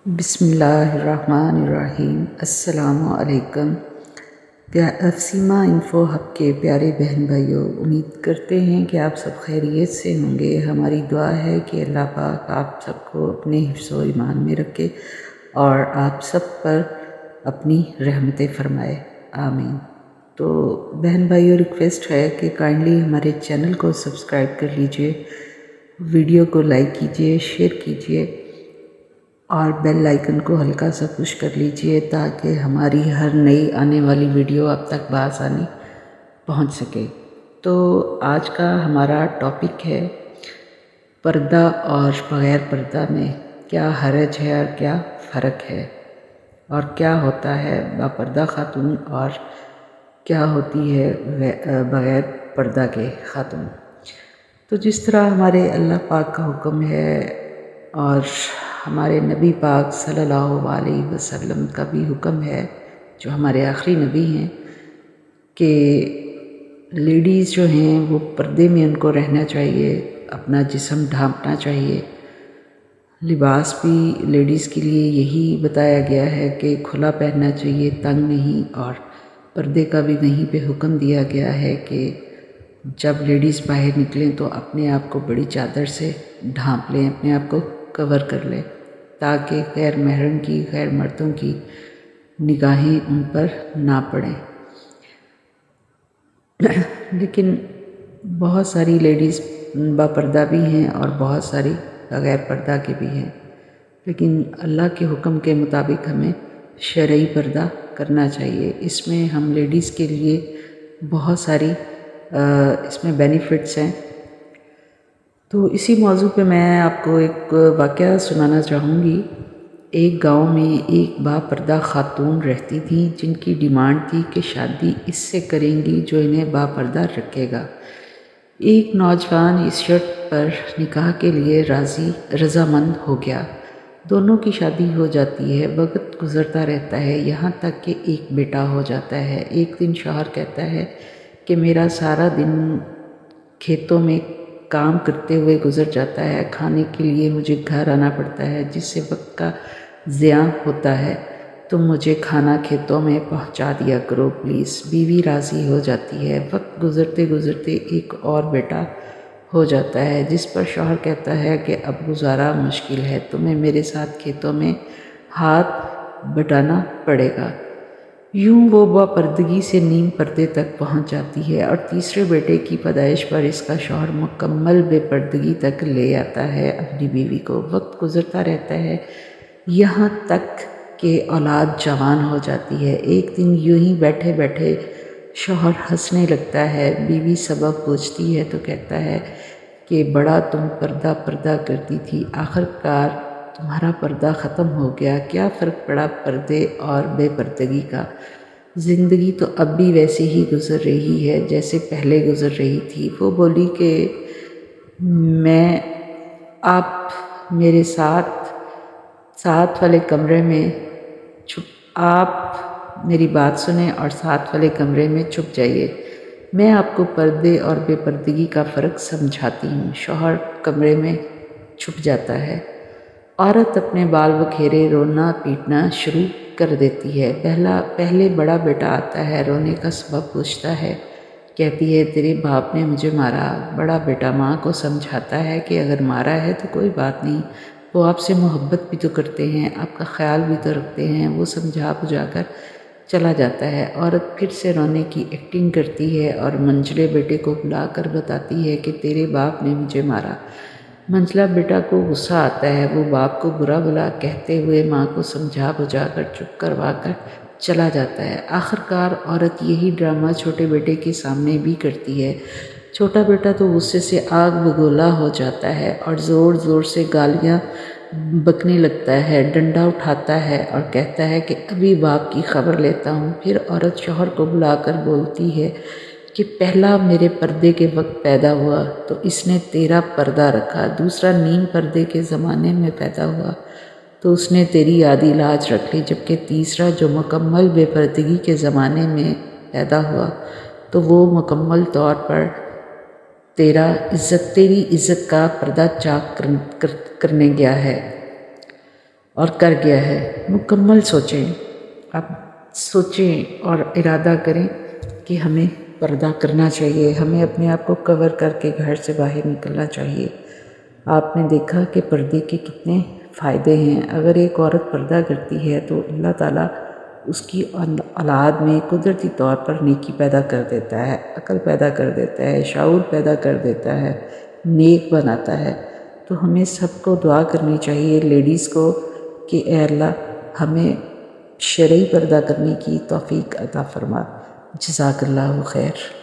بسم اللہ الرحمن الرحیم۔ السلام علیکم۔ افسیما انفو ہب کے پیارے بہن بھائیوں، امید کرتے ہیں کہ آپ سب خیریت سے ہوں گے۔ ہماری دعا ہے کہ اللہ پاک آپ سب کو اپنے حفظ و ایمان میں رکھے اور آپ سب پر اپنی رحمتیں فرمائے، آمین۔ تو بہن بھائیوں، ریکویسٹ ہے کہ کائنڈلی ہمارے چینل کو سبسکرائب کر لیجئے، ویڈیو کو لائک کیجئے، شیئر کیجئے اور بیل آئیکن کو ہلکا سا پش کر لیجئے تاکہ ہماری ہر نئی آنے والی ویڈیو آپ تک بآسانی پہنچ سکے۔ تو آج کا ہمارا ٹاپک ہے پردہ اور بغیر پردہ میں کیا حرج ہے اور کیا فرق ہے، اور کیا ہوتا ہے باپردہ خاتون اور کیا ہوتی ہے بغیر پردہ کے خاتون۔ تو جس طرح ہمارے اللہ پاک کا حکم ہے اور ہمارے نبی پاک صلی اللہ علیہ وسلم کا بھی حکم ہے، جو ہمارے آخری نبی ہیں، کہ لیڈیز جو ہیں وہ پردے میں ان کو رہنا چاہیے، اپنا جسم ڈھانپنا چاہیے۔ لباس بھی لیڈیز کے لیے یہی بتایا گیا ہے کہ کھلا پہننا چاہیے، تنگ نہیں، اور پردے کا بھی وہیں پہ حکم دیا گیا ہے کہ جب لیڈیز باہر نکلیں تو اپنے آپ کو بڑی چادر سے ڈھانپ لیں، اپنے آپ کو کور کر لیں تاکہ غیر محرم کی، غیر مردوں کی نگاہیں ان پر نہ پڑیں۔ لیکن بہت ساری لیڈیز باپردہ بھی ہیں اور بہت ساری بغیر پردہ کے بھی ہیں، لیکن اللہ کے حکم کے مطابق ہمیں شرعی پردہ کرنا چاہیے۔ اس میں ہم لیڈیز کے لیے بہت ساری اس میں بینیفٹس ہیں۔ تو اسی موضوع پہ میں آپ کو ایک واقعہ سنانا چاہوں گی۔ ایک گاؤں میں ایک باپردہ خاتون رہتی تھیں جن کی ڈیمانڈ تھی کہ شادی اس سے کریں گی جو انہیں باپردہ رکھے گا۔ ایک نوجوان اس شرط پر نکاح کے لیے رضامند ہو گیا۔ دونوں کی شادی ہو جاتی ہے، وقت گزرتا رہتا ہے، یہاں تک کہ ایک بیٹا ہو جاتا ہے۔ ایک دن شوہر کہتا ہے کہ میرا سارا دن کھیتوں میں کام کرتے ہوئے گزر جاتا ہے، کھانے کے لیے مجھے گھر آنا پڑتا ہے جس سے وقت کا ضیاع ہوتا ہے، تم مجھے کھانا کھیتوں میں پہنچا دیا کرو پلیز۔ بیوی راضی ہو جاتی ہے۔ وقت گزرتے گزرتے ایک اور بیٹا ہو جاتا ہے جس پر شوہر کہتا ہے کہ اب گزارا مشکل ہے، تمہیں میرے ساتھ کھیتوں میں ہاتھ بٹانا پڑے گا۔ یوں وہ باپردگی سے نیم پردے تک پہنچ جاتی ہے اور تیسرے بیٹے کی پیدائش پر اس کا شوہر مکمل بے پردگی تک لے آتا ہے اپنی بیوی کو۔ وقت گزرتا رہتا ہے یہاں تک کہ اولاد جوان ہو جاتی ہے۔ ایک دن یوں ہی بیٹھے بیٹھے شوہر ہنسنے لگتا ہے، بیوی سبب پوچھتی ہے تو کہتا ہے کہ بڑا تم پردہ پردہ کرتی تھی، آخر کار تمہارا پردہ ختم ہو گیا، کیا فرق پڑا پردے اور بے پردگی کا؟ زندگی تو اب بھی ویسے ہی گزر رہی ہے جیسے پہلے گزر رہی تھی۔ وہ بولی کہ میں آپ میرے ساتھ والے کمرے میں آپ میری بات سنیں اور ساتھ والے کمرے میں چھپ جائیے، میں آپ کو پردے اور بے پردگی کا فرق سمجھاتی ہوں۔ شوہر کمرے میں چھپ جاتا ہے۔ عورت اپنے بال بکھیرے رونا پیٹنا شروع کر دیتی ہے۔ پہلے بڑا بیٹا آتا ہے، رونے کا سبب پوچھتا ہے، کہتی ہے تیرے باپ نے مجھے مارا۔ بڑا بیٹا ماں کو سمجھاتا ہے کہ اگر مارا ہے تو کوئی بات نہیں، وہ آپ سے محبت بھی تو کرتے ہیں، آپ کا خیال بھی تو رکھتے ہیں۔ وہ سمجھا بجھا کر چلا جاتا ہے۔ عورت پھر سے رونے کی ایکٹنگ کرتی ہے اور منجلے بیٹے کو بلا کر بتاتی ہے کہ تیرے باپ نے مجھے مارا۔ منجلا بیٹا کو غصہ آتا ہے، وہ باپ کو برا بھلا کہتے ہوئے ماں کو سمجھا بجھا کر چپ کروا کر چلا جاتا ہے۔ آخر کار عورت یہی ڈرامہ چھوٹے بیٹے کے سامنے بھی کرتی ہے۔ چھوٹا بیٹا تو غصے سے آگ بگولا ہو جاتا ہے اور زور زور سے گالیاں بکنے لگتا ہے، ڈنڈا اٹھاتا ہے اور کہتا ہے کہ ابھی باپ کی خبر لیتا ہوں۔ پھر عورت شوہر کو بلا کر بولتی ہے کہ پہلا میرے پردے کے وقت پیدا ہوا تو اس نے تیرا پردہ رکھا، دوسرا نیم پردے کے زمانے میں پیدا ہوا تو اس نے تیری آدھی لاج رکھ لی، جبکہ تیسرا جو مکمل بے پردگی کے زمانے میں پیدا ہوا تو وہ مکمل طور پر تیری عزت کا پردہ چاک کرنے گیا ہے۔ اور کر گیا ہے، مکمل سوچیں، آپ سوچیں اور ارادہ کریں کہ ہمیں پردہ کرنا چاہیے، ہمیں اپنے آپ کو کور کر کے گھر سے باہر نکلنا چاہیے۔ آپ نے دیکھا کہ پردے کے کتنے فائدے ہیں۔ اگر ایک عورت پردہ کرتی ہے تو اللہ تعالیٰ اس کی اولاد میں قدرتی طور پر نیکی پیدا کر دیتا ہے، عقل پیدا کر دیتا ہے، شعور پیدا کر دیتا ہے، نیک بناتا ہے۔ تو ہمیں سب کو دعا کرنی چاہیے، لیڈیز کو، کہ اے اللہ ہمیں شرعی پردہ کرنے کی توفیق عطا فرما۔ جزاک اللہ خیر۔